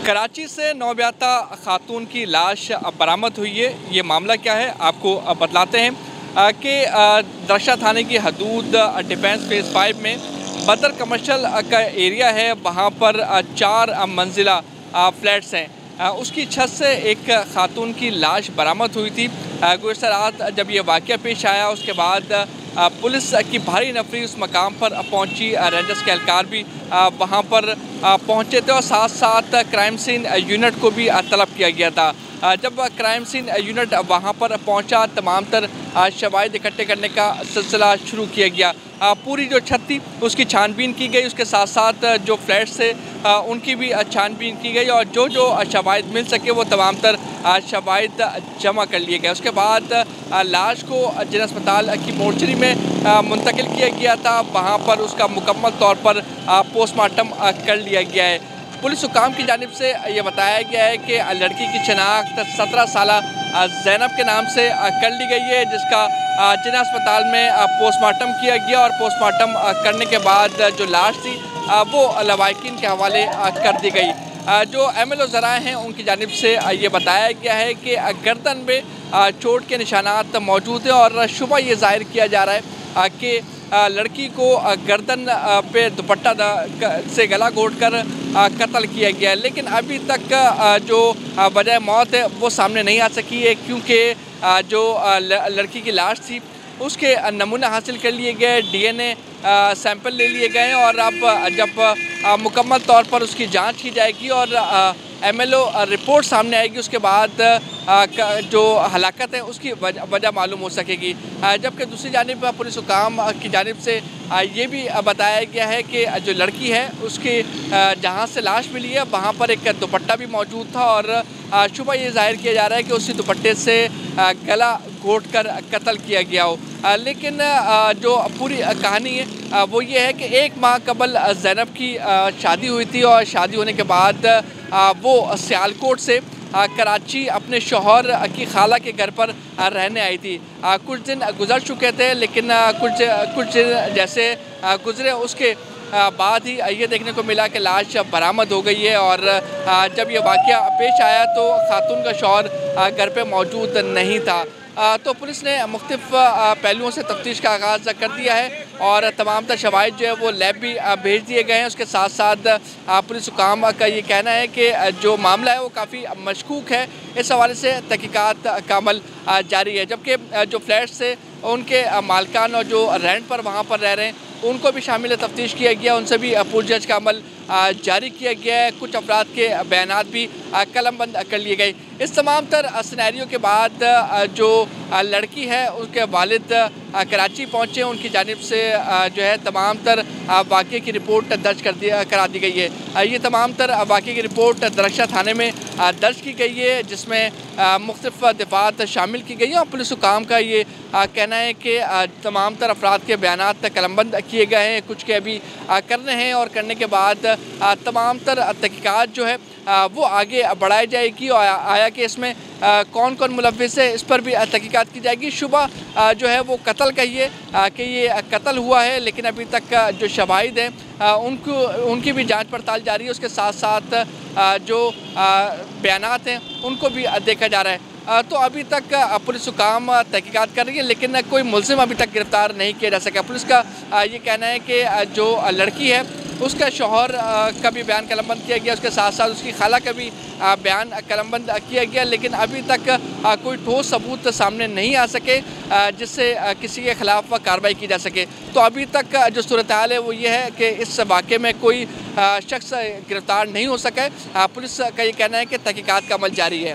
कराची से नवब्याता खातून की लाश बरामद हुई है। ये मामला क्या है आपको बतलाते हैं कि दरक्षा थाने की हदूद डिफेंस फेज़ 5 में बदर कमर्शियल का एरिया है। वहाँ पर 4 मंजिला फ्लैट्स हैं। उसकी छत से एक खातून की लाश बरामद हुई थी। गुज़श्ता रात जब ये वाक़या पेश आया उसके बाद पुलिस की भारी नफरी उस मकाम पर पहुंची। रेंजर्स के एहलकार भी वहां पर पहुंचे थे और साथ साथ क्राइम सीन यूनिट को भी तलब किया गया था। जब क्राइम सीन यूनिट वहां पर पहुंचा तमाम तर शवाहिद इकट्ठे करने का सिलसिला शुरू किया गया। पूरी जो छत थी उसकी छानबीन की गई, उसके साथ साथ जो फ्लैट्स थे उनकी भी छानबीन की गई और जो शवाहिद मिल सके वो तमाम तर शवाहिद जमा कर लिए गए। उसके बाद लाश को जिला अस्पताल की मोर्चरी में मुंतकिल किया गया था। वहाँ पर उसका मुकम्मल तौर पर पोस्टमार्टम कर लिया गया है। पुलिस हुकाम की जानिब से ये बताया गया है कि लड़की की शनाख्त 17 साला ज़ैनब के नाम से कर ली गई है, जिसका जिला अस्पताल में पोस्टमार्टम किया गया और पोस्टमार्टम करने के बाद जो लाश थी वो लवाहिकीन के हवाले कर दी गई। जो MLO ज़राए हैं उनकी जानिब से ये बताया गया है कि गर्दन में चोट के निशानात मौजूद हैं और शुबा ये ज़ाहिर किया जा रहा है कि लड़की को गर्दन पे दुपट्टा से गला घोंटकर कत्ल किया गया है। लेकिन अभी तक जो वजह मौत है वो सामने नहीं आ सकी है, क्योंकि जो लड़की की लाश थी उसके नमूना हासिल कर लिए गए, DNA सैंपल ले लिए गए और अब जब मुकम्मल तौर पर उसकी जांच की जाएगी और MLO रिपोर्ट सामने आएगी उसके बाद जो हलाकत है उसकी वजह मालूम हो सकेगी। जबकि दूसरी जानिब पुलिस हुकाम की जानिब से ये भी बताया गया है कि जो लड़की है उसके जहाँ से लाश मिली है वहाँ पर एक दुपट्टा भी मौजूद था और शुबा ये जाहिर किया जा रहा है कि उसी दुपट्टे से गला घोंटकर कत्ल किया गया हो। लेकिन जो पूरी कहानी है वो ये है कि 1 माह कबल ज़ैनब की शादी हुई थी और शादी होने के बाद वो सियालकोट से कराची अपने शौहर की खाला के घर पर रहने आई थी। कुछ दिन गुजर चुके थे, लेकिन कुछ जैसे गुजरे उसके बाद ही ये देखने को मिला कि लाश बरामद हो गई है और जब ये वाक़या पेश आया तो खातून का शौहर घर पे मौजूद नहीं था। तो पुलिस ने मुख्तलिफ पहलुओं से तफ्तीश का आगाज़ कर दिया है और तमाम तर शवाहिद जो है वो लैब भी भेज दिए गए हैं। उसके साथ साथ पुलिस हुकाम का ये कहना है कि जो मामला है वो काफ़ी मशकूक है। इस हवाले से तहकीकात का अमल जारी है। जबकि जो फ्लैट्स थे उनके मालकान और जो रेंट पर वहाँ पर रह रहे हैं उनको भी शामिल तफ्तीश किया गया, उनसे भी पूछताछ का अमल जारी किया गया है। कुछ अफराद के बयानात भी कलमबंद कर लिए गए। इस तमाम तर सिनेरियो के बाद जो लड़की है उसके वालिद कराची पहुँचे, उनकी जानिब से जो है तमाम तर वाक़े की रिपोर्ट दर्ज करा दी गई है। ये तमाम तर वाक़े की रिपोर्ट दरक्षा थाने में दर्ज की गई है, जिसमें मुख्तलिफ दफ़ात शामिल की गई है और पुलिस हुकाम का ये कहना है कि तमाम तर अफराद के बयानात कलमबंद किए गए हैं, कुछ के अभी करने हैं और करने के बाद तमाम तर तहकीकात जो है वो आगे बढ़ाई जाएगी और आया कि इसमें कौन कौन मुलव्विस है इस पर भी तहकीकात की जाएगी। शुबा जो है वो कत्ल का ही है कि ये कत्ल हुआ है, लेकिन अभी तक जो शवाहिद हैं उनकी भी जांच पड़ताल जारी है। उसके साथ साथ जो बयानात हैं उनको भी देखा जा रहा है। तो अभी तक पुलिस हुकाम तहकीकात कर रही है, लेकिन कोई मुलजिम अभी तक गिरफ़्तार नहीं किया जा सका। पुलिस का ये कहना है कि जो लड़की है उसका शौहर का भी बयान कलमबंद किया गया, उसके साथ साथ उसकी खाला का भी बयान कलमबंद किया गया, लेकिन अभी तक कोई ठोस सबूत सामने नहीं आ सके जिससे किसी के ख़िलाफ़ कार्रवाई की जा सके। तो अभी तक जो सूरत हाल है वो ये है कि इस वाक़े में कोई शख्स गिरफ़्तार नहीं हो सका है। पुलिस का ये कहना है कि तहकीकात का अमल जारी है।